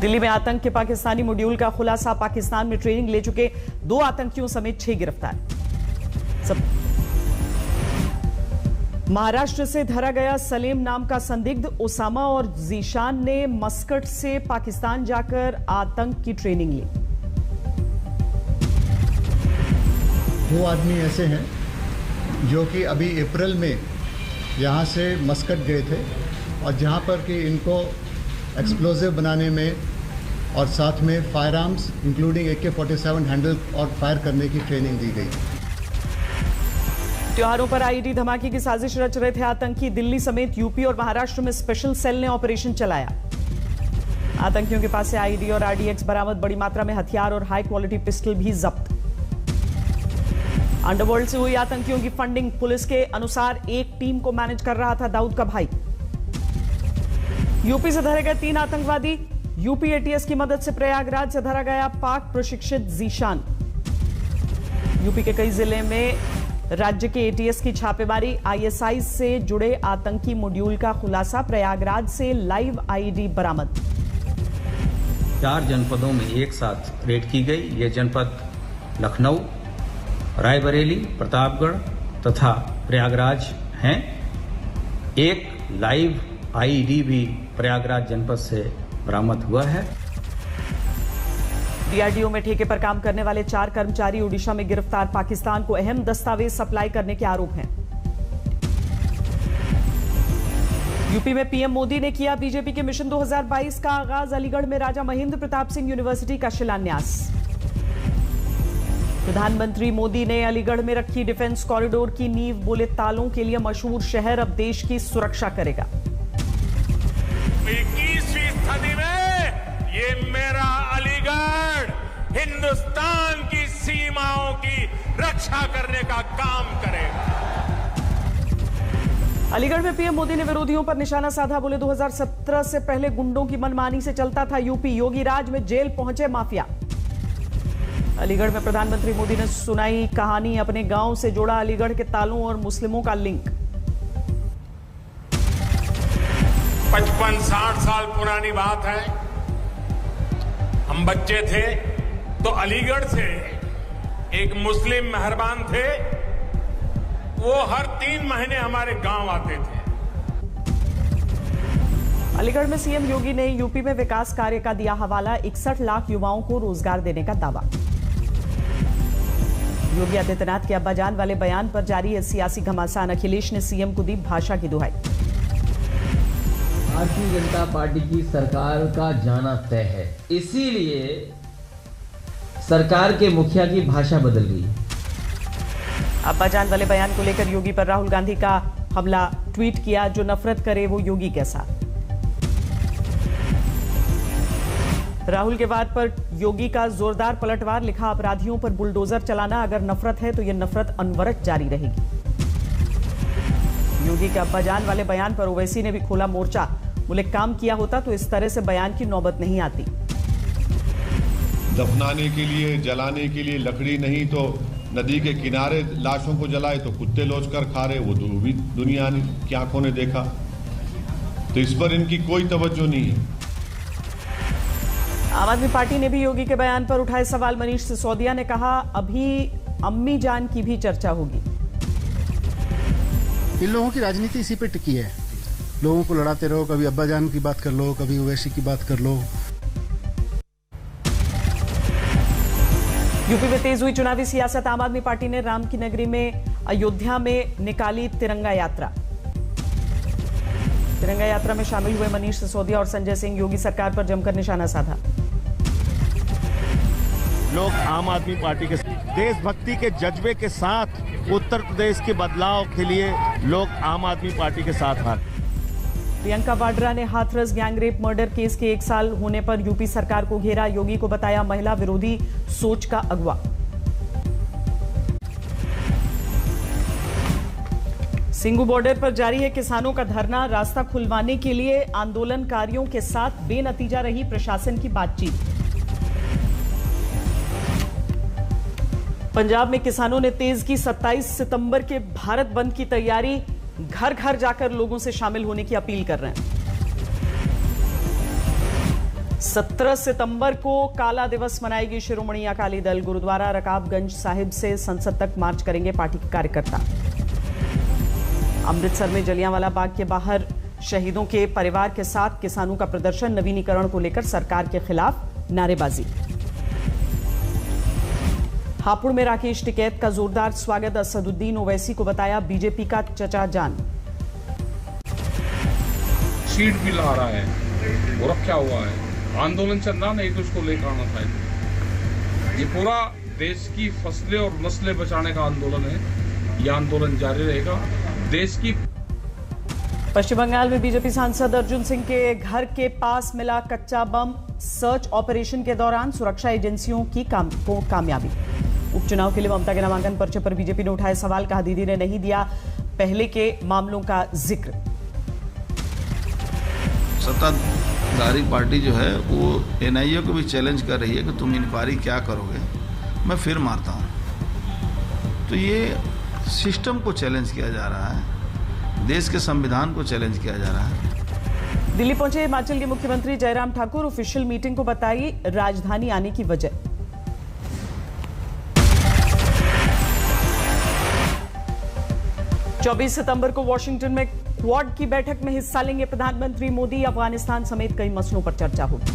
दिल्ली में आतंक के पाकिस्तानी मॉड्यूल का खुलासा। पाकिस्तान में ट्रेनिंग ले चुके 2 आतंकियों समेत 6 गिरफ्तार। महाराष्ट्र से धरा गया सलीम नाम का संदिग्ध। ओसामा और जीशान ने मस्कट से पाकिस्तान जाकर आतंक की ट्रेनिंग ली। 2 आदमी ऐसे हैं जो कि अभी अप्रैल में यहाँ से मस्कट गए थे और जहाँ पर कि इनको एक्सप्लोजिव बनाने में और साथ में fire arms including AK-47 handle और फायर करने की ट्रेनिंग दी गई। त्योहारों पर आईईडी धमाके की साजिश रच रहे थे आतंकी। दिल्ली समेत यूपी और महाराष्ट्र में स्पेशल सेल ने ऑपरेशन चलाया। आतंकियों के पास से आईईडी और RDX बरामद। बड़ी मात्रा में हथियार और हाई क्वालिटी पिस्टल भी जब्त। अंडरवर्ल्ड से हुई आतंकियों की फंडिंग। पुलिस के अनुसार एक टीम को मैनेज कर रहा था दाऊद का भाई। यूपी से धरे गए 3 आतंकवादी। यूपी ATS की मदद से प्रयागराज से धरा गया पाक प्रशिक्षित जीशान। यूपी के कई जिले में राज्य के ATS की छापेमारी। ISI से जुड़े आतंकी मॉड्यूल का खुलासा। प्रयागराज से लाइव आईईडी बरामद। 4 जनपदों में एक साथ रेड की गई। ये जनपद लखनऊ, रायबरेली, प्रतापगढ़ तथा प्रयागराज हैं। एक लाइव आईईडी भी प्रयागराज जनपद से बरामद हुआ है। DRDO में ठेके पर काम करने वाले 4 कर्मचारी ओडिशा में गिरफ्तार। पाकिस्तान को अहम दस्तावेज सप्लाई करने के आरोप हैं। यूपी में PM मोदी ने किया बीजेपी के मिशन 2022 का आगाज। अलीगढ़ में राजा महेंद्र प्रताप सिंह यूनिवर्सिटी का शिलान्यास। प्रधानमंत्री मोदी ने अलीगढ़ में रखी डिफेंस कॉरिडोर की नींव। बोले तालों के लिए मशहूर शहर अब देश की सुरक्षा करेगा। 21वीं सदी में ये मेरा अलीगढ़ हिंदुस्तान की सीमाओं की रक्षा करने का काम करेगा। अलीगढ़ में PM मोदी ने विरोधियों पर निशाना साधा। बोले 2017 से पहले गुंडों की मनमानी से चलता था यूपी। योगी राज में जेल पहुंचे माफिया। अलीगढ़ में प्रधानमंत्री मोदी ने सुनाई कहानी। अपने गांव से जोड़ा अलीगढ़ के तालों और मुस्लिमों का लिंक। 55-60 साल पुरानी बात है। हम बच्चे थे तो अलीगढ़ से एक मुस्लिम मेहरबान थे। वो हर 3 महीने हमारे गांव आते थे। अलीगढ़ में CM योगी ने यूपी में विकास कार्य का दिया हवाला। 61 लाख युवाओं को रोजगार देने का दावा। योगी आदित्यनाथ के अब्बाजान वाले बयान पर जारी है सियासी घमासान। अखिलेश ने CM को दी भाषा की दुहाई। भारतीय जनता पार्टी की सरकार का जाना तय है, इसीलिए सरकार के मुखिया की भाषा बदल गई। अब्बाजान वाले बयान को लेकर योगी पर राहुल गांधी का हमला। ट्वीट किया, जो नफरत करे वो योगी के साथ। राहुल के वाद पर योगी का जोरदार पलटवार। लिखा, अपराधियों पर बुलडोजर चलाना अगर नफरत है तो यह नफरत अनवरत जारी रहेगी। योगी के अब्बाजान वाले बयान पर ओवैसी ने भी खोला मोर्चा। बोले काम किया होता तो इस तरह से बयान की नौबत नहीं आती। दफनाने के लिए, जलाने के लिए लकड़ी नहीं तो नदी के किनारे लाशों को जलाए तो कुत्ते लौट कर खा रहे। वो भी दुनिया की आंखों ने देखा। तो इस पर इनकी कोई तवज्जो नहीं है। आम आदमी पार्टी ने भी योगी के बयान पर उठाए सवाल। मनीष सिसोदिया ने कहा, अभी अम्मी जान की भी चर्चा होगी। इन लोगों की राजनीति इसी पे टिकी है। लोगों को लड़ाते रहो, कभी अब्बाजान की बात कर लो, कभी ओवैसी की बात कर लो। यूपी में तेज हुई चुनावी सियासत। आम आदमी पार्टी ने राम की नगरी में अयोध्या में निकाली तिरंगा यात्रा। तिरंगा यात्रा में शामिल हुए मनीष सिसोदिया और संजय सिंह। योगी सरकार पर जमकर निशाना साधा। लोग आम आदमी पार्टी के देशभक्ति के जज्बे के साथ उत्तर प्रदेश के बदलाव के लिए लोग आम आदमी पार्टी के साथ हैं। प्रियंका वाड्रा ने हाथरस गैंगरेप मर्डर केस के 1 साल होने पर यूपी सरकार को घेरा। योगी को बताया महिला विरोधी सोच का अगवा। सिंगू बॉर्डर पर जारी है किसानों का धरना। रास्ता खुलवाने के लिए आंदोलनकारियों के साथ बेनतीजा रही प्रशासन की बातचीत। पंजाब में किसानों ने तेज की 27 सितंबर के भारत बंद की तैयारी। घर घर जाकर लोगों से शामिल होने की अपील कर रहे हैं। 17 सितंबर को काला दिवस मनाएगी शिरोमणि अकाली दल। गुरुद्वारा रकाबगंज साहिब से संसद तक मार्च करेंगे पार्टी के कार्यकर्ता। अमृतसर में जलियांवाला बाग के बाहर शहीदों के परिवार के साथ किसानों का प्रदर्शन। नवीनीकरण को लेकर सरकार के खिलाफ नारेबाजी। हापुड़ में राकेश टिकैत का जोरदार स्वागत। असदुद्दीन ओवैसी को बताया बीजेपी का चचा जान। सीट भी ला रहा है, वो रखा हुआ है। आंदोलन चल रहा नहीं तो उसको लेकर आना था। ये पूरा देश की फसलें और नस्लें बचाने का आंदोलन है। यह आंदोलन जारी रहेगा। देश की पश्चिम बंगाल में बीजेपी सांसद अर्जुन सिंह के घर के पास मिला कच्चा बम। सर्च ऑपरेशन के दौरान सुरक्षा एजेंसियों की कामयाबी। उपचुनाव के लिए ममता के नामांकन पर्चे पर बीजेपी ने उठाए सवाल। कहा दीदी ने नहीं दिया पहले के मामलों का जिक्र। सत्ताधारी पार्टी जो है वो एनआईए को भी चैलेंज कर रही है कि तुम इंक्वायरी क्या करोगे, मैं फिर मारता हूं। तो ये सिस्टम को चैलेंज किया जा रहा है, देश के संविधान को चैलेंज किया जा रहा है। दिल्ली पहुंचे हिमाचल के मुख्यमंत्री जयराम ठाकुर। ऑफिशियल मीटिंग को बताई राजधानी आने की वजह। 24 सितंबर को वॉशिंगटन में क्वाड की बैठक में हिस्सा लेंगे प्रधानमंत्री मोदी। अफगानिस्तान समेत कई मसलों पर चर्चा होगी।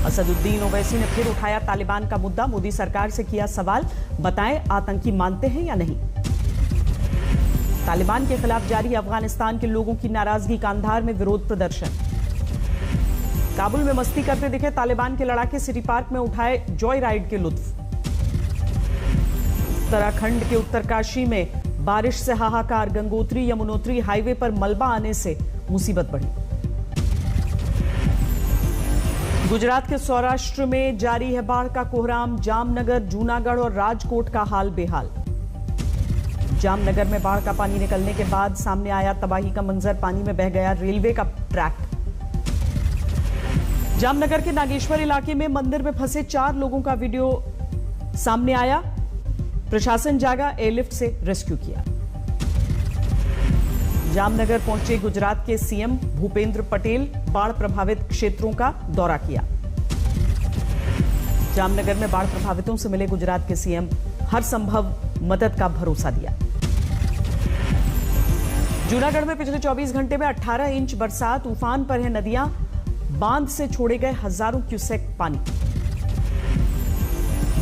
असदुद्दीन ओवैसी ने फिर उठाया तालिबान का मुद्दा। मोदी सरकार से किया सवाल, बताएं आतंकी मानते हैं या नहीं। तालिबान के खिलाफ जारी अफगानिस्तान के लोगों की नाराजगी। कांधार में विरोध प्रदर्शन। काबुल में मस्ती करते दिखे तालिबान के लड़ाके। सिटी पार्क में उठाए जॉय राइड के लुत्फ। उत्तराखंड के उत्तरकाशी में बारिश से हाहाकार। गंगोत्री यमुनोत्री हाईवे पर मलबा आने से मुसीबत बढ़ी। गुजरात के सौराष्ट्र में जारी है बाढ़ का कोहराम। जामनगर, जूनागढ़ और राजकोट का हाल बेहाल। जामनगर में बाढ़ का पानी निकलने के बाद सामने आया तबाही का मंजर। पानी में बह गया रेलवे का ट्रैक। जामनगर के नागेश्वर इलाके में मंदिर में फंसे 4 लोगों का वीडियो सामने आया। प्रशासन जागा, एयरलिफ्ट से रेस्क्यू किया। जामनगर पहुंचे गुजरात के सीएम भूपेंद्र पटेल। बाढ़ प्रभावित क्षेत्रों का दौरा किया। जामनगर में बाढ़ प्रभावितों से मिले गुजरात के सीएम। हर संभव मदद का भरोसा दिया। जूनागढ़ में पिछले 24 घंटे में 18 इंच बरसात। उफान पर है नदियां। बांध से छोड़े गए हजारों क्यूसेक पानी।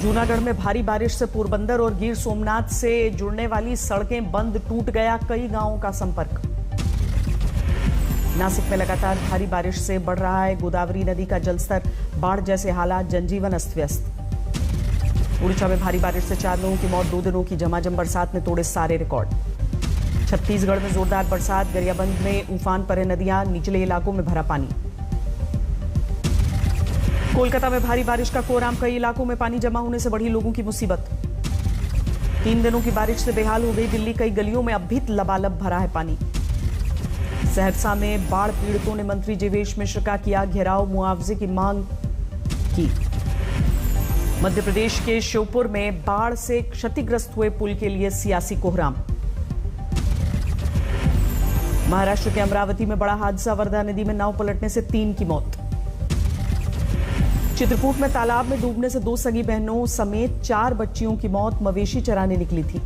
जूनागढ़ में भारी बारिश से पोरबंदर और गिर सोमनाथ से जुड़ने वाली सड़कें बंद। टूट गया कई गांवों का संपर्क। नासिक में लगातार भारी बारिश से बढ़ रहा है गोदावरी नदी का जलस्तर। बाढ़ जैसे हालात, जनजीवन अस्त व्यस्त। उड़ीसा में भारी बारिश से 4 लोगों की मौत। 2 दिनों की झमाझम बरसात ने तोड़े सारे रिकॉर्ड। छत्तीसगढ़ में जोरदार बरसात। गरियाबंद में उफान पर है नदियां। निचले इलाकों में भरा पानी। कोलकाता में भारी बारिश का कोहराम। कई इलाकों में पानी जमा होने से बढ़ी लोगों की मुसीबत। 3 दिनों की बारिश से बेहाल हो गई दिल्ली। कई गलियों में अब भी लबालब भरा है पानी। सहरसा में बाढ़ पीड़ितों ने मंत्री जीवेश मिश्र का किया घेराव। मुआवजे की मांग की। मध्य प्रदेश के श्योपुर में बाढ़ से क्षतिग्रस्त हुए पुल के लिए सियासी कोहराम। महाराष्ट्र के अमरावती में बड़ा हादसा। वर्धा नदी में नाव पलटने से 3 की मौत। चित्रकूट में तालाब में डूबने से 2 सगी बहनों समेत 4 बच्चियों की मौत। मवेशी चराने निकली थी।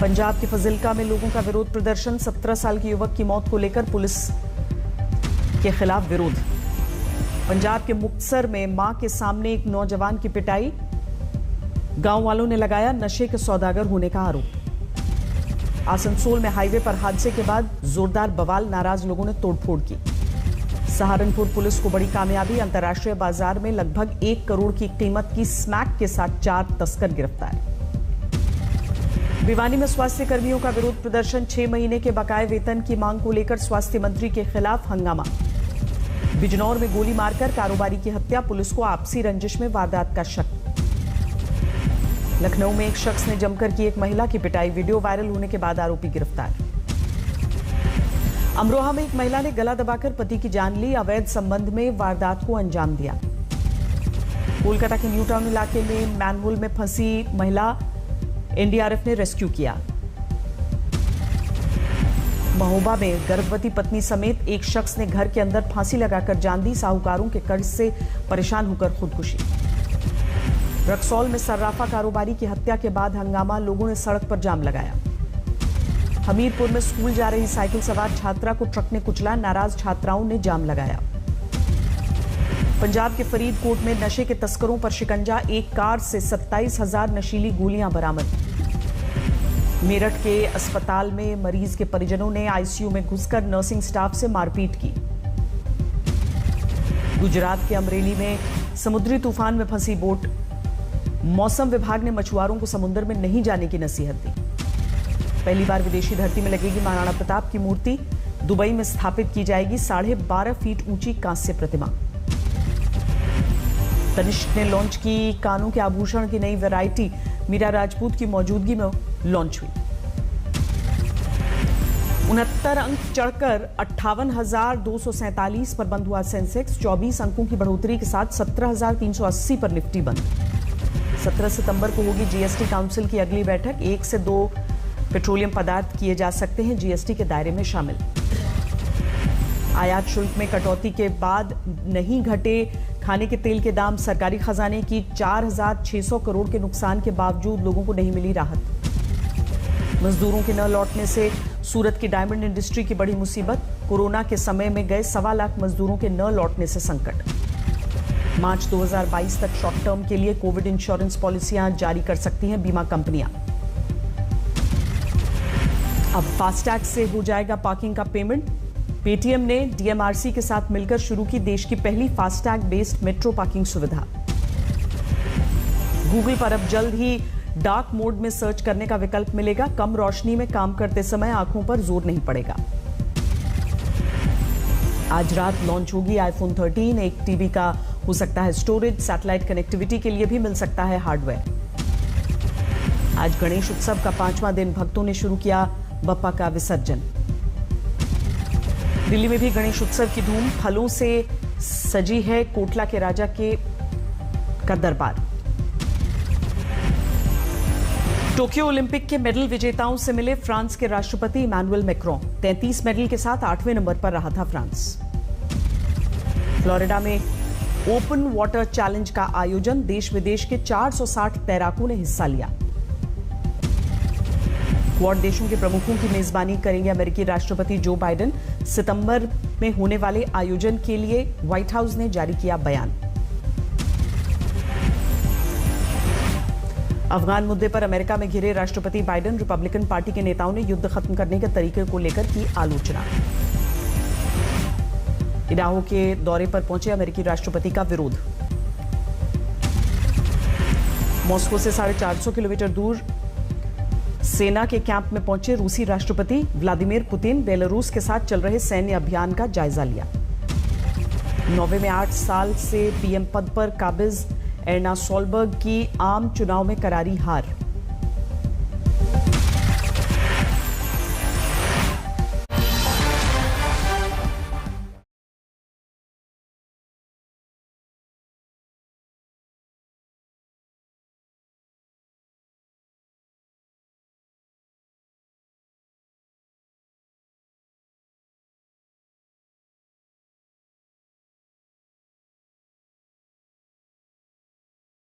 पंजाब के फजिल्का में लोगों का विरोध प्रदर्शन। 17 साल के युवक की मौत को लेकर पुलिस के खिलाफ विरोध। पंजाब के मुक्तसर में मां के सामने एक नौजवान की पिटाई। गांव वालों ने लगाया नशे के सौदागर होने का आरोप। आसनसोल में हाईवे पर हादसे के बाद जोरदार बवाल। नाराज लोगों ने तोड़फोड़ की। सहारनपुर पुलिस को बड़ी कामयाबी। अंतर्राष्ट्रीय बाजार में लगभग 1 करोड़ की कीमत की स्मैक के साथ 4 तस्कर गिरफ्तार। भिवानी में स्वास्थ्य कर्मियों का विरोध प्रदर्शन। 6 महीने के बकाये वेतन की मांग को लेकर स्वास्थ्य मंत्री के खिलाफ हंगामा। बिजनौर में गोली मारकर कारोबारी की हत्या। पुलिस को आपसी रंजिश में वारदात का शक। लखनऊ में एक शख्स ने जमकर की एक महिला की पिटाई। वीडियो वायरल होने के बाद आरोपी गिरफ्तार। अमरोहा में एक महिला ने गला दबाकर पति की जान ली। अवैध संबंध में वारदात को अंजाम दिया। कोलकाता के न्यू टाउन इलाके में मैनहोल में फंसी महिला एनडीआरएफ ने रेस्क्यू किया। महोबा में गर्भवती पत्नी समेत एक शख्स ने घर के अंदर फांसी लगाकर जान दी। साहूकारों के कर्ज से परेशान होकर खुदकुशी। रक्सौल में सर्राफा कारोबारी की हत्या के बाद हंगामा, लोगों ने सड़क पर जाम लगाया। हमीरपुर में स्कूल जा रही साइकिल सवार छात्रा को ट्रक ने कुचला, नाराज छात्राओं ने जाम लगाया। पंजाब के फरीदकोट में नशे के तस्करों पर शिकंजा, एक कार से 27,000 नशीली गोलियां बरामद। मेरठ के अस्पताल में मरीज के परिजनों ने आईसीयू में घुसकर नर्सिंग स्टाफ से मारपीट की। गुजरात के अमरेली में समुद्री तूफान में फंसी बोट, मौसम विभाग ने मछुआरों को समुद्र में नहीं जाने की नसीहत दी। पहली बार विदेशी धरती में लगेगी महाराणा प्रताप की मूर्ति, दुबई में स्थापित की जाएगी 12.5 फीट ऊंची कांस्य प्रतिमा। तनिष्क ने लॉन्च की कानों के आभूषण की नई वैरायटी, मीरा राजपूत की मौजूदगी में लॉन्च हुई। 69 अंक चढ़कर 58,247 पर बंद हुआ सेंसेक्स, 24 अंकों की बढ़ोतरी के साथ 17,380 पर निफ्टी बंद। 17 सितंबर को होगी जीएसटी काउंसिल की अगली बैठक, 1 से 2 पेट्रोलियम पदार्थ किए जा सकते हैं जीएसटी के दायरे में शामिल। आयात शुल्क में कटौती के बाद नहीं घटे खाने के तेल के दाम, सरकारी खजाने की 4,600 करोड़ के नुकसान के बावजूद लोगों को नहीं मिली राहत। मजदूरों के न लौटने से सूरत की डायमंड इंडस्ट्री की बड़ी मुसीबत, कोरोना के समय में गए 1.25 लाख मजदूरों के न लौटने से संकट। मार्च 2022 तक शॉर्ट टर्म के लिए कोविड इंश्योरेंस पॉलिसियां जारी कर सकती हैं बीमा कंपनियां। अब फास्टैग से हो जाएगा पार्किंग का पेमेंट। पेटीएम ने डीएमआरसी के साथ मिलकर शुरू की देश की पहली फास्टैग बेस्ड मेट्रो पार्किंग सुविधा। गूगल पर अब जल्द ही डार्क मोड में सर्च करने का विकल्प मिलेगा, कम रोशनी में काम करते समय आंखों पर जोर नहीं पड़ेगा। आज रात लॉन्च होगी आईफोन 13, 1 टीबी का हो सकता है स्टोरेज, सैटेलाइट कनेक्टिविटी के लिए भी मिल सकता है हार्डवेयर। आज गणेश उत्सव का 5वां दिन, भक्तों ने शुरू किया बप्पा का विसर्जन। दिल्ली में भी गणेश उत्सव की धूम, फलों से सजी है कोटला के राजा का दरबार। टोक्यो ओलंपिक के मेडल विजेताओं से मिले फ्रांस के राष्ट्रपति इमैनुअल मैक्रों, 33 मेडल के साथ 8वें नंबर पर रहा था फ्रांस। फ्लोरिडा में ओपन वाटर चैलेंज का आयोजन, देश विदेश के 460 तैराकों ने हिस्सा लिया। क्वाड देशों के प्रमुखों की मेजबानी करेंगे अमेरिकी राष्ट्रपति जो बाइडेन। सितंबर में होने वाले आयोजन के लिए व्हाइट हाउस ने जारी किया बयान। अफगान मुद्दे पर अमेरिका में घिरे राष्ट्रपति बाइडेन, रिपब्लिकन पार्टी के नेताओं ने युद्ध खत्म करने के तरीके को लेकर की आलोचना। इडाहो के दौरे पर पहुंचे अमेरिकी राष्ट्रपति का विरोध। मॉस्को से 450 किलोमीटर दूर सेना के कैंप में पहुंचे रूसी राष्ट्रपति व्लादिमीर पुतिन, बेलारूस के साथ चल रहे सैन्य अभियान का जायजा लिया। नॉर्वे में 8 साल से पीएम पद पर काबिज एर्ना सोलबर्ग की आम चुनाव में करारी हार।